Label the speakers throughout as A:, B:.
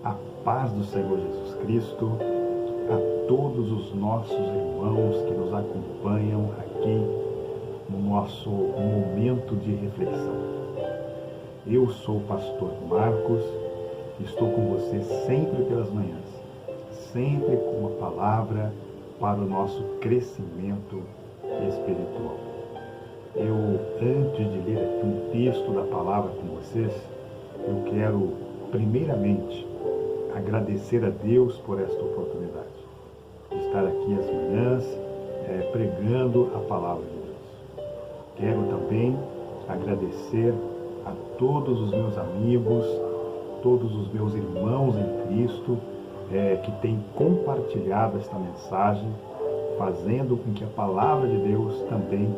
A: A paz do Senhor Jesus Cristo a todos os nossos irmãos que nos acompanham aqui no nosso momento de reflexão. Eu sou o pastor Marcos, estou com você sempre pelas manhãs, sempre com uma palavra para o nosso crescimento espiritual. Antes de ler aqui um texto da palavra com vocês, eu quero primeiramente agradecer a Deus por esta oportunidade de estar aqui às manhãs pregando a palavra de Deus. Quero também agradecer a todos os meus amigos, todos os meus irmãos em Cristo que têm compartilhado esta mensagem, fazendo com que a palavra de Deus também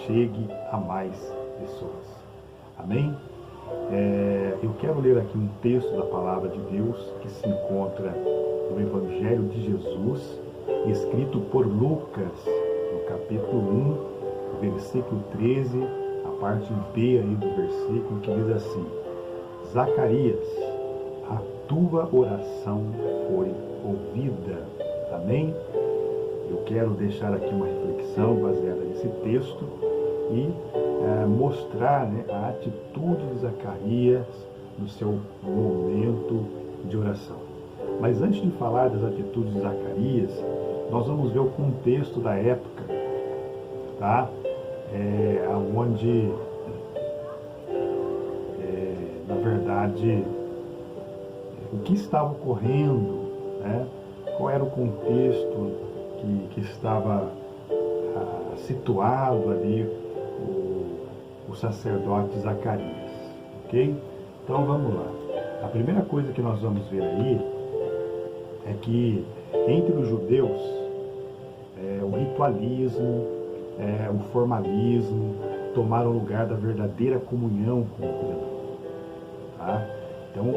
A: chegue a mais pessoas. Amém? Eu quero ler aqui um texto da palavra de Deus que se encontra no Evangelho de Jesus, escrito por Lucas, no capítulo 1, versículo 13, a parte B aí do versículo, que diz assim: Zacarias, a tua oração foi ouvida. Amém? Eu quero deixar aqui uma reflexão baseada nesse texto e mostrar a atitude de Zacarias no seu momento de oração. Mas antes de falar das atitudes de Zacarias, nós vamos ver o contexto da época, tá? Onde, na verdade, o que estava ocorrendo, né? Qual era o contexto que estava situado ali o sacerdote Zacarias, ok? Então vamos lá. A primeira coisa que nós vamos ver aí é que entre os judeus o ritualismo, o formalismo tomaram lugar da verdadeira comunhão com o Criador, tá? Então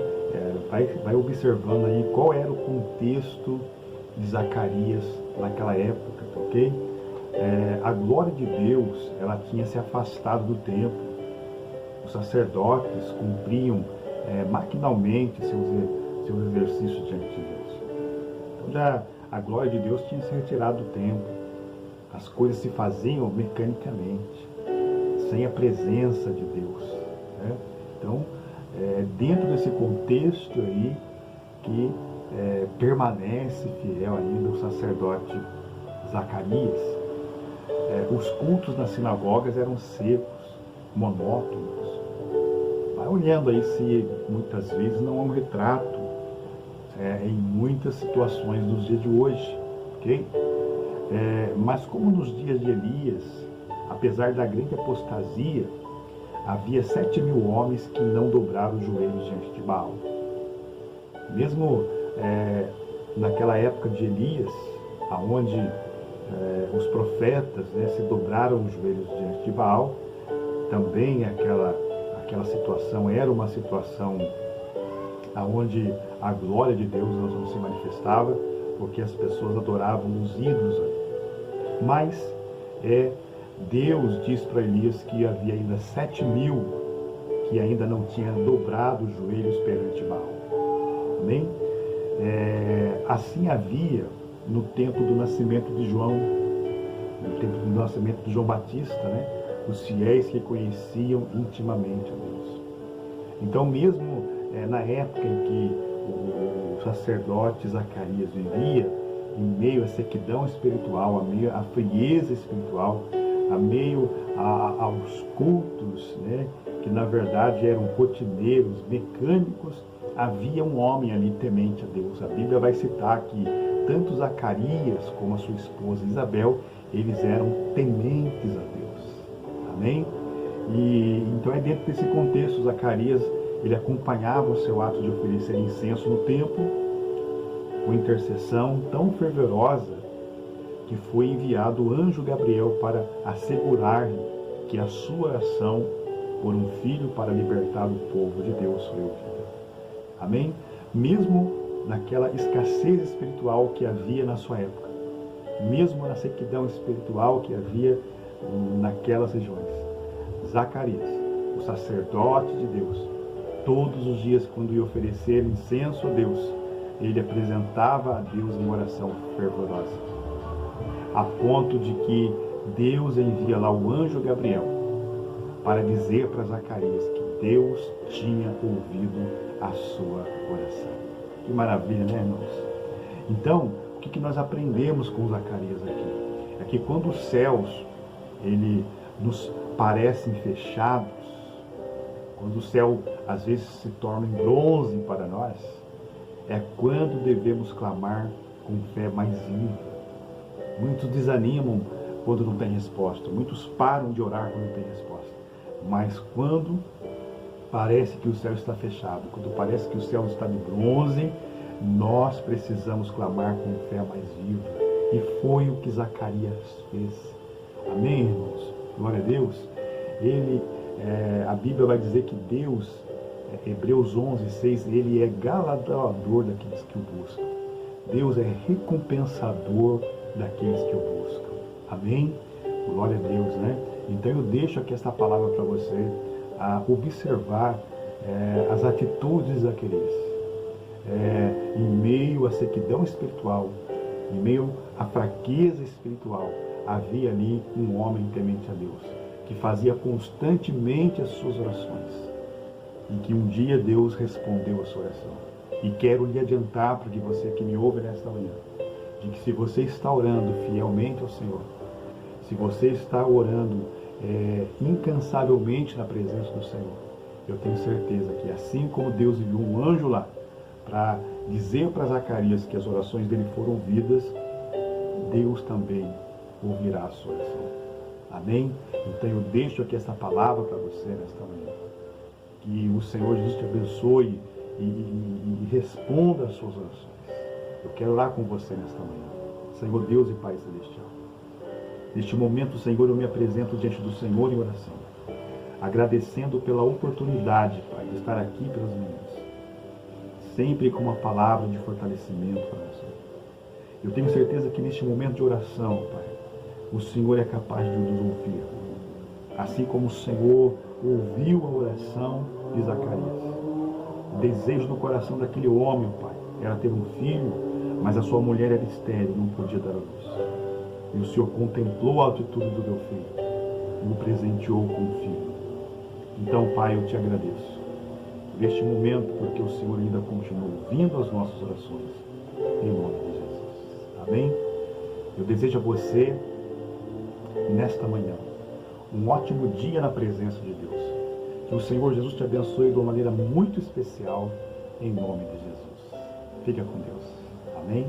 A: vai observando aí qual era o contexto de Zacarias naquela época, ok? A glória de Deus, ela tinha se afastado do templo. Os sacerdotes cumpriam maquinalmente seus exercícios diante de Deus. Então já a glória de Deus tinha se retirado do templo. As coisas se faziam mecanicamente, sem a presença de Deus, né? Então, dentro desse contexto aí que permanece fiel ainda o sacerdote Zacarias. Os cultos nas sinagogas eram secos, monótonos. Vai olhando aí se muitas vezes não há um retrato em muitas situações dos dias de hoje, ok? Mas como nos dias de Elias, apesar da grande apostasia, havia 7.000 homens que não dobraram os joelhos diante de Baal. Mesmo naquela época de Elias, aonde os profetas se dobraram os joelhos diante de Baal, também aquela situação era uma situação onde a glória de Deus não se manifestava, porque as pessoas adoravam os ídolos ali. Mas Deus diz para Elias que havia ainda 7.000 que ainda não tinham dobrado os joelhos perante Baal. Amém? Assim havia no tempo do nascimento de João, no tempo do nascimento de João Batista, os fiéis que conheciam intimamente a Deus. Então, mesmo na época em que o sacerdote Zacarias vivia, em meio à sequidão espiritual, a meio à frieza espiritual, a meio aos cultos, que na verdade eram rotineiros, mecânicos, havia um homem ali temente a Deus. A Bíblia vai citar que tanto Zacarias como a sua esposa Isabel, eles eram tementes a Deus. Amém? E então dentro desse contexto, Zacarias, ele acompanhava o seu ato de oferecer incenso no templo, com intercessão tão fervorosa que foi enviado o anjo Gabriel para assegurar-lhe que a sua oração por um filho para libertar o povo de Deus foi ouvida. Amém? Mesmo naquela escassez espiritual que havia na sua época, mesmo na sequidão espiritual que havia naquelas regiões, Zacarias, o sacerdote de Deus, Todos os dias, quando ia oferecer incenso a Deus, ele apresentava a Deus em oração fervorosa, a ponto de que Deus envia lá o anjo Gabriel para dizer para Zacarias que Deus tinha ouvido a sua oração. Que maravilha, né, irmãos? Então, o que nós aprendemos com Zacarias aqui? É que quando os céus nos parecem fechados, quando o céu às vezes se torna em bronze para nós, é quando devemos clamar com fé mais viva. Muitos desanimam quando não tem resposta, muitos param de orar quando não tem resposta. Mas quando parece que o céu está fechado, quando parece que o céu está de bronze, nós precisamos clamar com fé mais viva. E foi o que Zacarias fez. Amém, irmãos? Glória a Deus. A Bíblia vai dizer que Deus, Hebreus 11:6, ele é galardoador daqueles que o buscam. Deus é recompensador daqueles que o buscam. Amém? Glória a Deus, né? Então eu deixo aqui esta palavra para você, a observar as atitudes de Zacarias. Em meio à sequidão espiritual, em meio à fraqueza espiritual, havia ali um homem temente a Deus, que fazia constantemente as suas orações, e que um dia Deus respondeu a sua oração. E quero lhe adiantar, para que você que me ouve nesta manhã, de que se você está orando fielmente ao Senhor, se você está orando incansavelmente na presença do Senhor, eu tenho certeza que assim como Deus enviou um anjo lá para dizer para Zacarias que as orações dele foram ouvidas, Deus também ouvirá a sua oração. Amém? Então eu deixo aqui essa palavra para você nesta manhã. Que o Senhor Jesus te abençoe e responda às suas orações. Eu quero orar com você nesta manhã. Senhor Deus e Pai Celestial, neste momento, Senhor, eu me apresento diante do Senhor em oração, agradecendo pela oportunidade, Pai, de estar aqui pelas manhãs, sempre com uma palavra de fortalecimento para você. Eu tenho certeza que neste momento de oração, Pai, o Senhor é capaz de nos ouvir, assim como o Senhor ouviu a oração de Zacarias. O desejo no coração daquele homem, Pai, era ter um filho, mas a sua mulher era estéril, não podia dar a luz. E o Senhor contemplou a atitude do meu filho e o presenteou com um filho. Então, Pai, eu te agradeço por este momento, porque o Senhor ainda continua ouvindo as nossas orações, em nome de Jesus. Amém? Eu desejo a você, nesta manhã, um ótimo dia na presença de Deus. Que o Senhor Jesus te abençoe de uma maneira muito especial, em nome de Jesus. Fica com Deus. Amém?